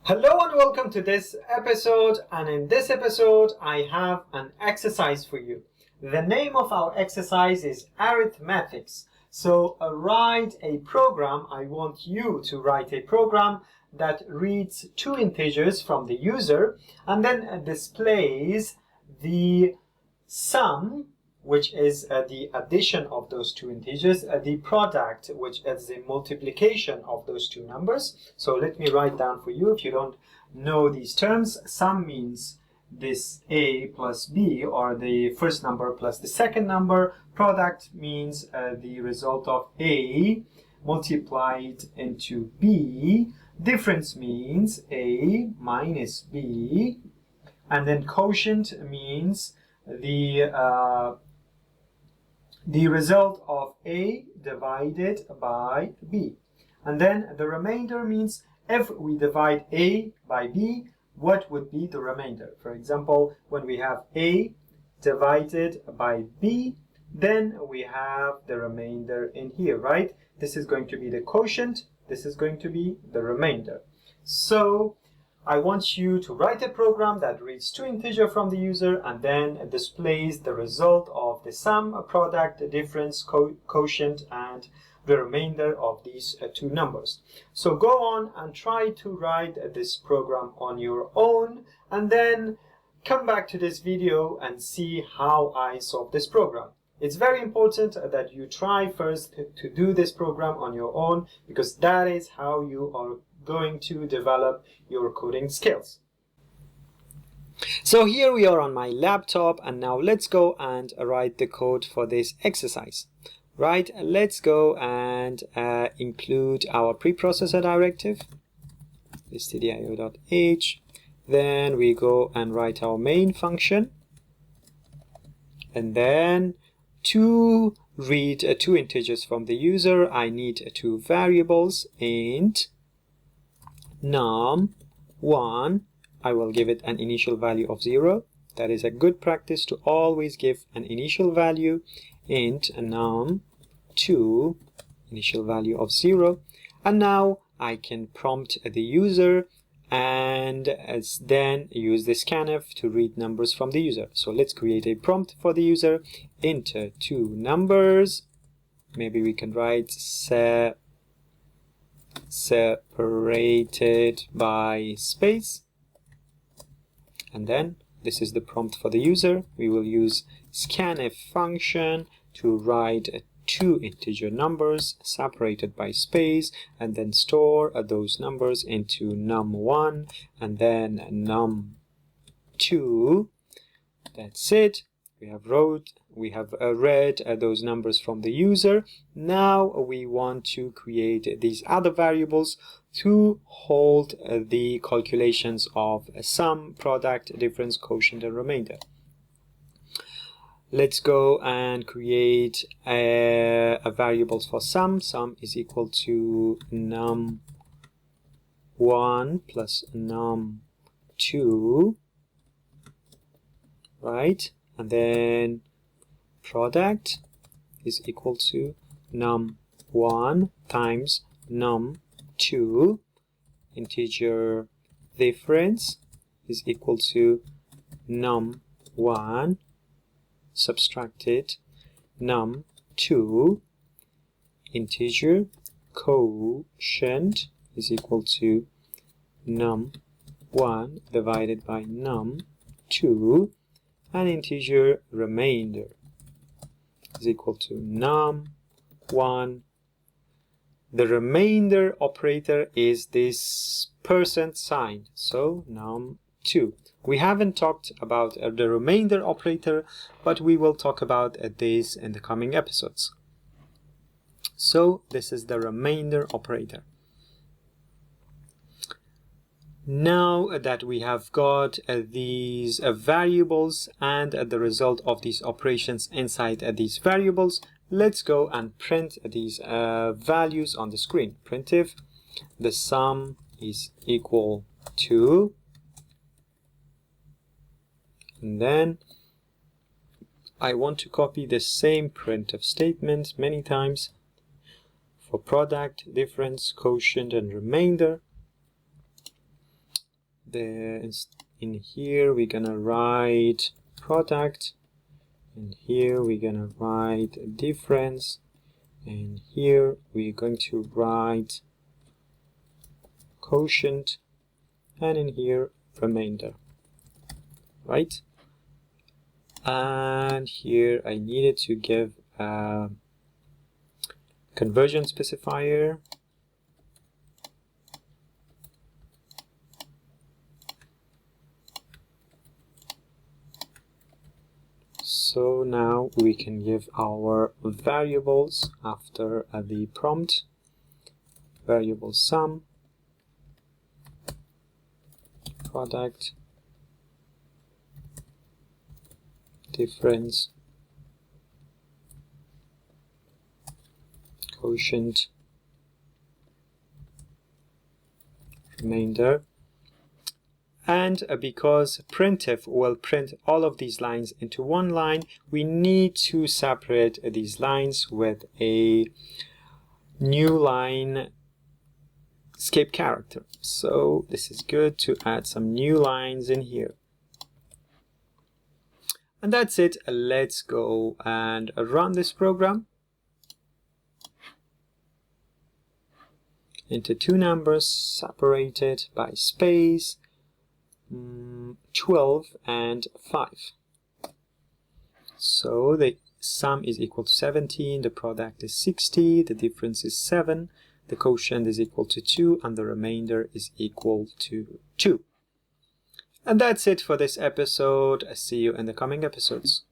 Hello and welcome to this episode, and in this episode I have an exercise for you. The name of our exercise is Arithmetics. So write a program. I want you to write a program that reads two integers from the user and then displays the sum, which is the addition of those two integers, the product, which is the multiplication of those two numbers. So let me write down for you if you don't know these terms. Sum means this a plus b, or the first number plus the second number. Product means the result of a multiplied into b. Difference means a minus b. And then quotient means the result of a divided by b. And then the remainder means if we divide a by b, what would be the remainder? For example, when we have a divided by b, then we have the remainder in here, right? This is going to be the quotient, this is going to be the remainder. So I want you to write a program that reads two integers from the user and then displays the result of the sum, product, difference, quotient, and the remainder of these two numbers. So go on and try to write this program on your own, and then come back to this video and see how I solve this program. It's very important that you try first to do this program on your own, because that is how you are going to develop your coding skills. So here we are on my laptop, and now let's go and write the code for this exercise. Right, let's go and include our preprocessor directive, stdio.h. Then we go and write our main function, and then to read two integers from the user, I need two variables, int num1. I will give it an initial value of 0. That is a good practice to always give an initial value. Int num2, initial value of 0. And now I can prompt the user and then use the scanf to read numbers from the user. So let's create a prompt for the user. Enter two numbers. Maybe we can write separated by space, and then this is the prompt for the user. We will use scanf function to write two integer numbers separated by space, and then store those numbers into num1 and then num2. That's it. We have read those numbers from the user. Now we want to create these other variables to hold the calculations of sum, product, difference, quotient, and remainder. Let's go and create a variables for sum. Sum is equal to num1 plus num2, right? And then product is equal to num1 times num2. Integer difference is equal to num1 subtracted num2. Integer quotient is equal to num1 divided by num2. And integer remainder is equal to num1. The remainder operator is this percent sign, so num2. We haven't talked about the remainder operator, but we will talk about this in the coming episodes. So this is the remainder operator. Now that we have got these variables and the result of these operations inside these variables, let's go and print these values on the screen. Printf, the sum is equal to, and then I want to copy the same printf statement many times for product, difference, quotient, and remainder. in here we're gonna write product, and here we're gonna write difference, and here we're going to write quotient, and in here remainder, right? And here I needed to give a conversion specifier. So now we can give our variables after the prompt. Variable sum, product, difference, quotient, remainder. And because printf will print all of these lines into one line, we need to separate these lines with a new line escape character. So this is good to add some new lines in here. And that's it. Let's go and run this program into two numbers separated by space, 12 and 5. So the sum is equal to 17, the product is 60, the difference is 7, the quotient is equal to 2, and the remainder is equal to 2. And that's it for this episode. I see you in the coming episodes.